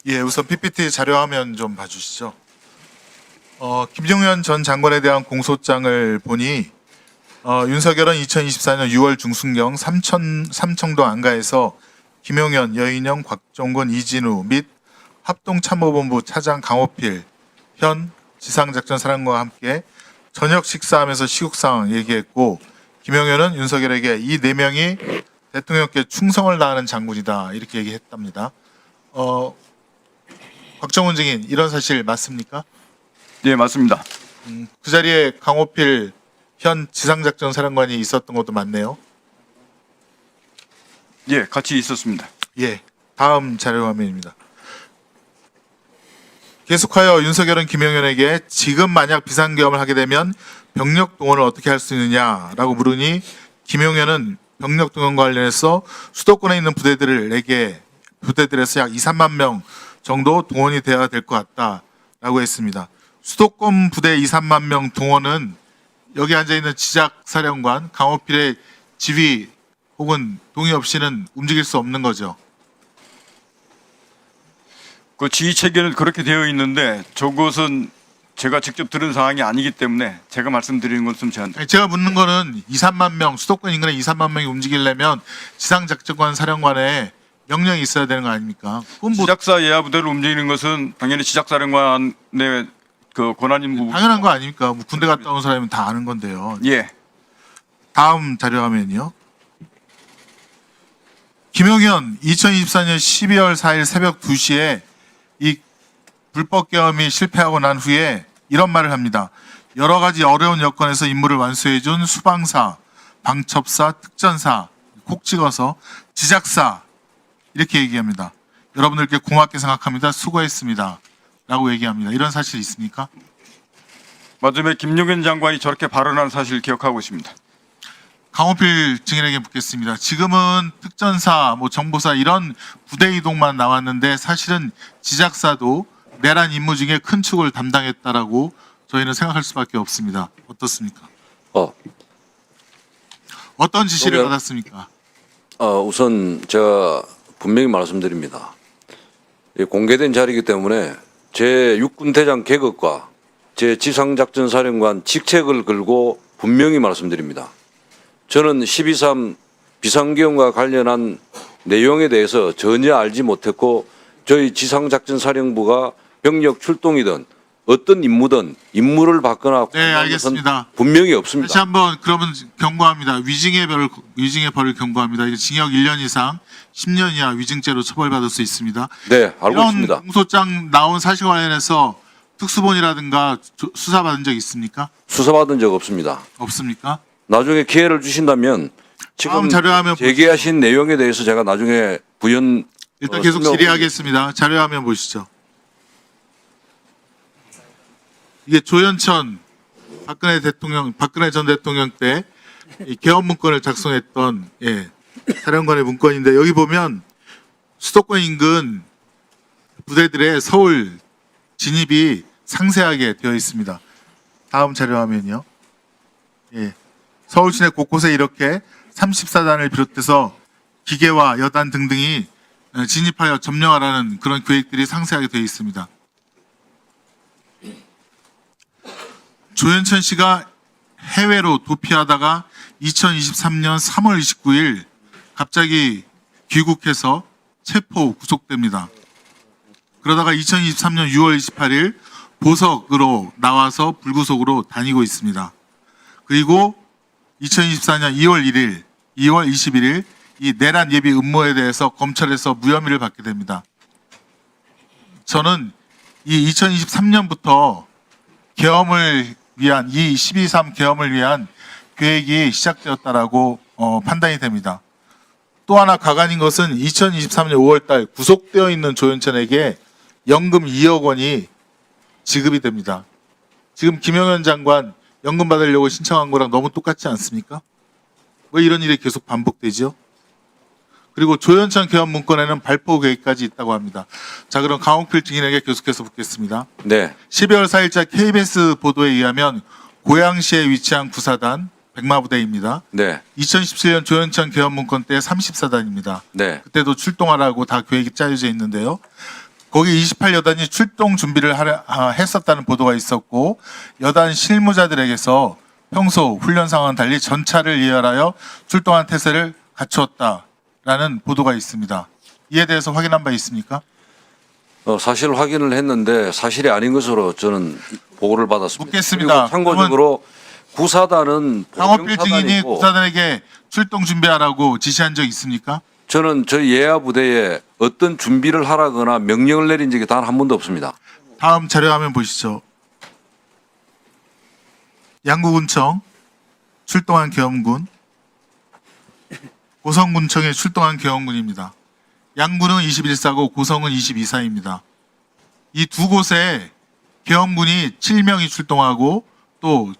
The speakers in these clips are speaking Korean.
예, 우선 PPT 자료 화면 좀 봐주시죠. 김종현 전 장관에 대한 공소장을 보니 윤석열은 2024년 6월 중순경 삼청도 안가에서 김용현, 여인영, 곽종건, 이진우 및 합동참모본부 차장 강호필 현 지상작전사령관과 함께 저녁 식사하면서 시국 상황 얘기했고, 김용현은 윤석열에게 이 4명이 대통령께 충성을 다하는 장군이다 이렇게 얘기했답니다. 곽정훈 증인, 이런 사실 맞습니까? 네, 맞습니다. 그 자리에 강호필 현 지상작전사령관이 있었던 것도 맞네요. 예, 같이 있었습니다. 예, 다음 자료 화면입니다. 계속하여 윤석열은 김용현에게 지금 만약 비상계엄을 하게 되면 병력 동원을 어떻게 할 수 있느냐라고 물으니, 김용현은 병력 동원과 관련해서 수도권에 있는 부대들에서 약 2, 3만 명 정도 동원이 되어야 될 것 같다라고 했습니다. 수도권 부대 2, 3만 명 동원은 여기 앉아있는 지작사령관 강호필의 지휘 혹은 동의 없이는 움직일 수 없는 거죠. 그 지휘 체계는 그렇게 되어 있는데 저것은 제가 직접 들은 사항이 아니기 때문에 제가 말씀드리는 것은 제가 묻는 거는 2, 3만 명, 수도권 인근에 2, 3만 명이 움직이려면 지상작전관 사령관에 명령이 있어야 되는 거 아닙니까? 지작사 예하 부대를 움직이는 것은 당연히 지작사령관의 그 권한인 부분. 당연한 거 아닙니까? 뭐 군대 갔다 온 사람은 다 아는 건데요. 예. 다음 자료 화면이요. 김용현 2024년 12월 4일 새벽 2시에 이 불법 계엄이 실패하고 난 후에 이런 말을 합니다. 여러 가지 어려운 여건에서 임무를 완수해준 수방사, 방첩사, 특전사, 콕 찍어서 지작사 이렇게 얘기합니다. 여러분들께 고맙게 생각합니다. 수고했습니다. 라고 얘기합니다. 이런 사실 있습니까? 맞음에 김용현 장관이 저렇게 발언한 사실을 기억하고 있습니다. 강호필 증인에게 묻겠습니다. 지금은 특전사, 정보사 이런 부대 이동만 나왔는데 사실은 지작사도 내란 임무 중에 큰 축을 담당했다라고 저희는 생각할 수밖에 없습니다. 어떻습니까? 어떤 지시를 받았습니까? 우선 제가 분명히 말씀드립니다. 공개된 자리이기 때문에 제 육군대장 계급과 제 지상작전사령관 직책을 걸고 분명히 말씀드립니다. 저는 12.3 비상계엄과 관련한 내용에 대해서 전혀 알지 못했고, 저희 지상작전사령부가 병력 출동이든 어떤 임무든 임무를 받거나 네, 알겠습니다. 분명히 없습니다. 다시 한번 그러면 경고합니다. 위증의 벌을 경고합니다. 이제 징역 1년 이상 10년 이하 위증죄로 처벌받을 수 있습니다. 네, 알고 있습니다. 이런 공소장 나온 사실 관련해서 특수본이라든가 수사받은 적 있습니까? 수사받은 적 없습니다. 없습니까? 나중에 기회를 주신다면 지금 제기하신 내용에 대해서 제가 나중에 부연 일단 계속 질의하겠습니다. 자료화면 보시죠. 이게 조현천 박근혜 전 대통령 때 이 계엄 문건을 작성했던 사령관의 문건인데, 여기 보면 수도권 인근 부대들의 서울 진입이 상세하게 되어 있습니다. 다음 자료화면이요. 서울 시내 곳곳에 이렇게 34단을 비롯해서 기계와 여단 등등이 진입하여 점령하라는 그런 계획들이 상세하게 되어 있습니다. 조현천 씨가 해외로 도피하다가 2023년 3월 29일 갑자기 귀국해서 체포 구속됩니다. 그러다가 2023년 6월 28일 보석으로 나와서 불구속으로 다니고 있습니다. 그리고 2024년 2월 1일, 2월 21일 이 내란 예비 음모에 대해서 검찰에서 무혐의를 받게 됩니다. 저는 이 2023년부터 계엄을 위한 이 12.3 계엄을 위한 계획이 시작되었다라고 판단이 됩니다. 또 하나 가관인 것은 2023년 5월달 구속되어 있는 조현천에게 연금 2억 원이 지급이 됩니다. 지금 김용현 장관 연금 받으려고 신청한 거랑 너무 똑같지 않습니까? 왜 이런 일이 계속 반복되죠? 그리고 조현천 계엄 문건에는 발포 계획까지 있다고 합니다. 자, 그럼 강호필 증인에게 계속해서 묻겠습니다. 네. 12월 4일자 KBS 보도에 의하면 고양시에 위치한 구사단 백마부대입니다. 네. 2017년 조현천 계엄 문건 때 34단입니다. 네. 그때도 출동하라고 다 계획이 짜여져 있는데요. 거기 28여단이 출동 준비를 했었다는 보도가 있었고 여단 실무자들에게서 평소 훈련 상황은 달리 전차를 예열하여 출동한 태세를 갖추었다라는 보도가 있습니다. 이에 대해서 확인한 바 있습니까? 사실 확인을 했는데 사실이 아닌 것으로 저는 보고를 받았습니다. 묻겠습니다. 그리고 참고적으로 구사단은 상업빌 증인이 보병사단이고 구사단에게 출동 준비하라고 지시한 적 있습니까? 저는 저희 예하 부대에 어떤 준비를 하라거나 명령을 내린 적이 단 한 번도 없습니다. 다음 자료화면 보시죠. 양구군청 출동한 계엄군, 고성군청에 출동한 계엄군입니다. 양구는 21사고 고성은 22사입니다. 이 두 곳에 계엄군이 7명이 출동하고 또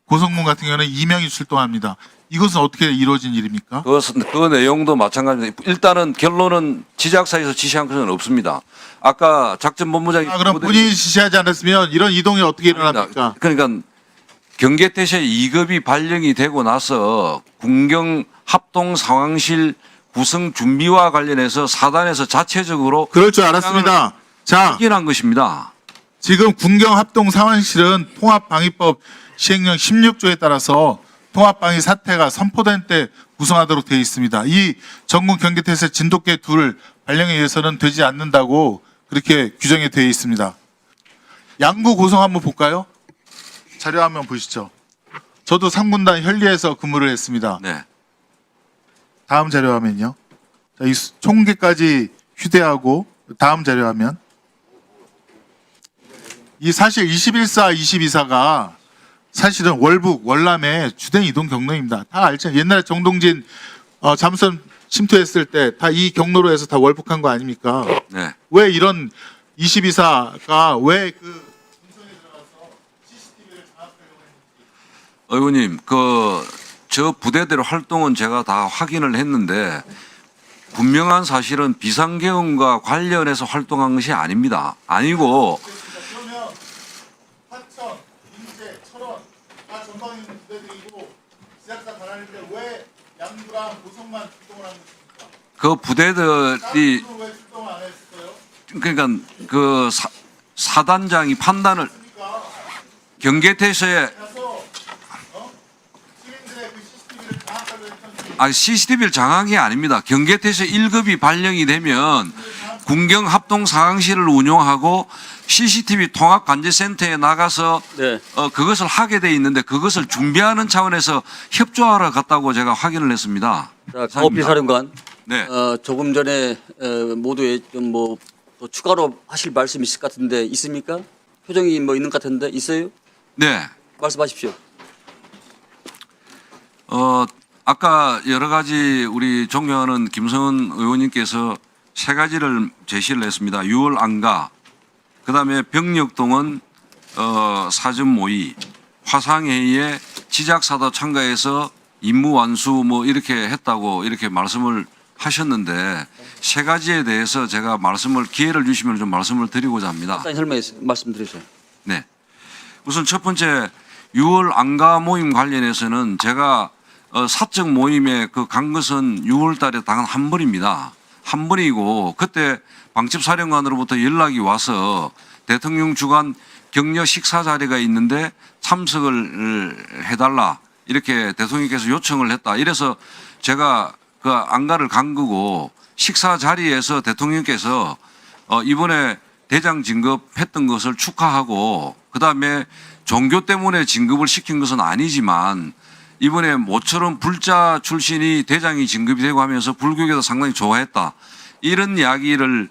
고성군 같은 경우는 2명이 출동합니다. 이것은 어떻게 이루어진 일입니까? 그 내용도 마찬가지입니다. 일단은 결론은 지작사에서 지시한 것은 없습니다. 아까 작전본부장이 그럼 본인이 지시하지 않았으면 이런 이동이 어떻게 일어납니까? 그러니까 경계태세 2급이 발령이 되고 나서 군경 합동 상황실 구성 준비와 관련해서 사단에서 자체적으로 그럴 줄 알았습니다. 자, 확인한 것입니다. 지금 군경 합동 상황실은 통합방위법 시행령 16조에 따라서 통합방위 사태가 선포된 때 구성하도록 되어 있습니다. 이 전국 경계태세 진돗개 둘 발령에 의해서는 되지 않는다고 그렇게 규정이 되어 있습니다. 양구 고성 한번 볼까요? 자료 한번 보시죠. 저도 3군단 현리에서 근무를 했습니다. 네. 다음 자료 화면요. 자, 이 총기까지 휴대하고 다음 자료 화면. 이 사실 21사, 22사가 사실은 월북, 월남의 주된 이동 경로입니다. 다 알죠. 옛날에 정동진 잠수선 침투했을 때 다 이 경로로 해서 다 월북한 거 아닙니까? 네. 왜 이런 22사가 왜 그 공성에 들어가서 CCTV를 장악하려고 했는지. 의원님, 저 부대들 활동은 제가 다 확인을 했는데 분명한 사실은 비상계엄과 관련해서 활동한 것이 아닙니다. 아니고 그러면 화천, 인제, 철원 다 전방에 있는 부대들이고 지작사 관할인데 왜 양구랑 고성만 출동을 한 것입니까? 그 부대들이 다른 왜 출동을 안 했어요? 그러니까 그 사단장이 판단을 경계태세에 가서 시민들의 그 CCTV를 장악하려 했던 CCTV를 장악이 아닙니다. 경계태세 1급이 발령이 되면 군경 합동 상황실을 운용하고 CCTV 통합 관제센터에 나가서 네. 그것을 하게 돼 있는데 그것을 준비하는 차원에서 협조하러 갔다고 제가 확인을 했습니다. 자, 강호필 사령관, 네. 조금 전에 모두에 좀 뭐 또 추가로 하실 말씀 있을 것 같은데 있습니까? 표정이 뭐 있는 것 같은데 있어요? 네. 말씀하십시오. 아까 여러 가지 우리 존경하는 김성은 의원님께서 세 가지를 제시를 했습니다. 6월 안가, 그다음에 병력동원 사전 모의, 화상회의에 지작사도 참가해서 임무 완수 뭐 이렇게 했다고 이렇게 말씀을 하셨는데 세 가지에 대해서 제가 기회를 주시면 좀 말씀을 드리고자 합니다. 간단히 말씀드리세요. 네. 우선 첫 번째 6월 안가 모임 관련해서는 제가 사적 모임에 간 것은 6월 달에 단 한 번입니다. 한 번이고 그때 방첩사령관으로부터 연락이 와서 대통령 주관 격려 식사 자리가 있는데 참석을 해달라 이렇게 대통령께서 요청을 했다. 이래서 제가 그 안가를 간 거고 식사 자리에서 대통령께서 이번에 대장 진급했던 것을 축하하고 그다음에 종교 때문에 진급을 시킨 것은 아니지만 이번에 모처럼 불자 출신이 대장이 진급이 되고 하면서 불교계도 상당히 좋아했다. 이런 이야기를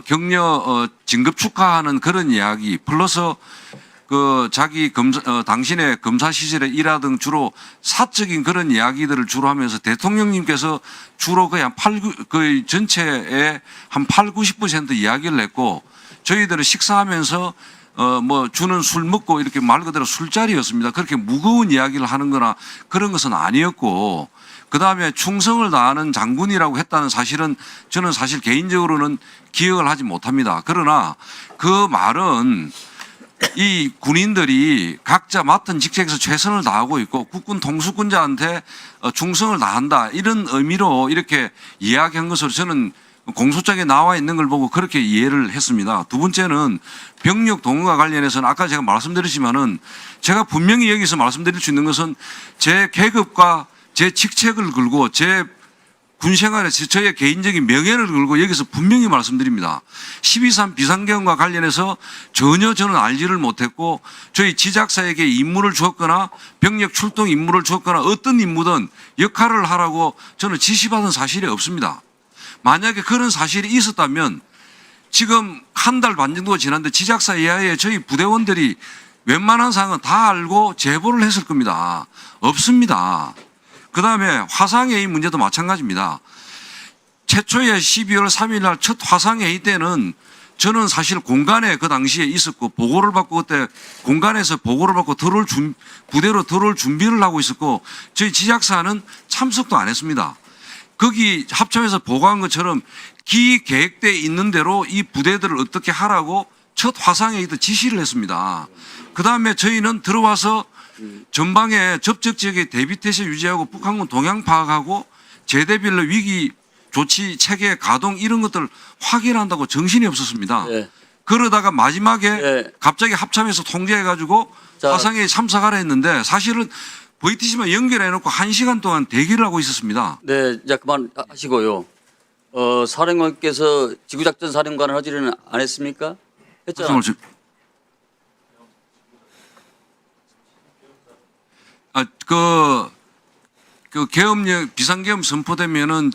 격려 진급 축하하는 그런 이야기 플러스 자기 당신의 검사 시절에 일하던 주로 사적인 그런 이야기들을 주로 하면서 대통령님께서 주로 거의 거의 전체의 한 8, 90% 이야기를 했고 저희들은 식사하면서 뭐 주는 술 먹고 이렇게 말 그대로 술자리였습니다. 그렇게 무거운 이야기를 하는 거나 그런 것은 아니었고 그다음에 충성을 다하는 장군이라고 했다는 사실은 저는 사실 개인적으로는 기억을 하지 못합니다. 그러나 그 말은 이 군인들이 각자 맡은 직책에서 최선을 다하고 있고 국군 통수권자한테 충성을 다한다 이런 의미로 이렇게 이야기한 것으로 저는 공소장에 나와 있는 걸 보고 그렇게 이해를 했습니다. 두 번째는 병력 동원과 관련해서는 아까 제가 말씀드렸지만은 제가 분명히 여기서 말씀드릴 수 있는 것은 제 계급과 제 직책을 걸고 제 군생활에 저의 개인적인 명예를 걸고 여기서 분명히 말씀드립니다. 12.3 비상계엄과 관련해서 전혀 저는 알지를 못했고 저희 지작사에게 임무를 주었거나 병력 출동 임무를 주었거나 어떤 임무든 역할을 하라고 저는 지시받은 사실이 없습니다. 만약에 그런 사실이 있었다면 지금 한 달 반 정도가 지났는데 지작사 이하의 저희 부대원들이 웬만한 사항은 다 알고 제보를 했을 겁니다. 없습니다. 그 다음에 화상회의 문제도 마찬가지입니다. 최초의 12월 3일 날 첫 화상회의 때는 저는 사실 공간에 그 당시에 있었고 보고를 받고 그때 공간에서 보고를 받고 부대로 들어올 준비를 하고 있었고 저희 지작사는 참석도 안 했습니다. 거기 합참에서 보고한 것처럼 기계획돼 있는 대로 이 부대들을 어떻게 하라고 첫 화상회의도 지시를 했습니다. 그 다음에 저희는 들어와서 전방에 접촉 지역의 대비태세 유지하고 북한군 동향 파악하고 제대별로 위기 조치 체계 가동 이런 것들을 확인한다고 정신이 없었습니다. 네. 그러다가 마지막에 네. 갑자기 합참에서 통제해가지고 자. 화상회의 참석하라 했는데 사실은 VTC만 연결해놓고 1시간 동안 대기를 하고 있었습니다. 네, 이제 그만하시고요. 사령관께서 지구작전 사령관을 하지는 안 했습니까? 했잖아요. 말씀을 계엄령 비상계엄 선포되면은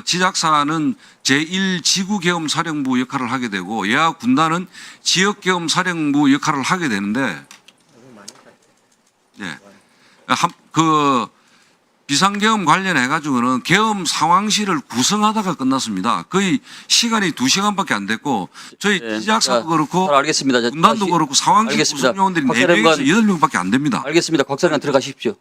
지작사는 제1지구계엄 사령부 역할을 하게 되고 예하 군단은 지역계엄 사령부 역할을 하게 되는데, 예, 비상계엄 관련해 가지고는 계엄 상황실을 구성하다가 끝났습니다. 거의 시간이 2시간밖에 안 됐고 저희 네, 지작사도 자, 그렇고 잘 알겠습니다. 자, 군단도 다시- 그렇고 상황실 알겠습니다. 구성요원들이 박 4명에서 사령관. 8명밖에 안 됩니다. 알겠습니다. 곽 사령관 들어가십시오.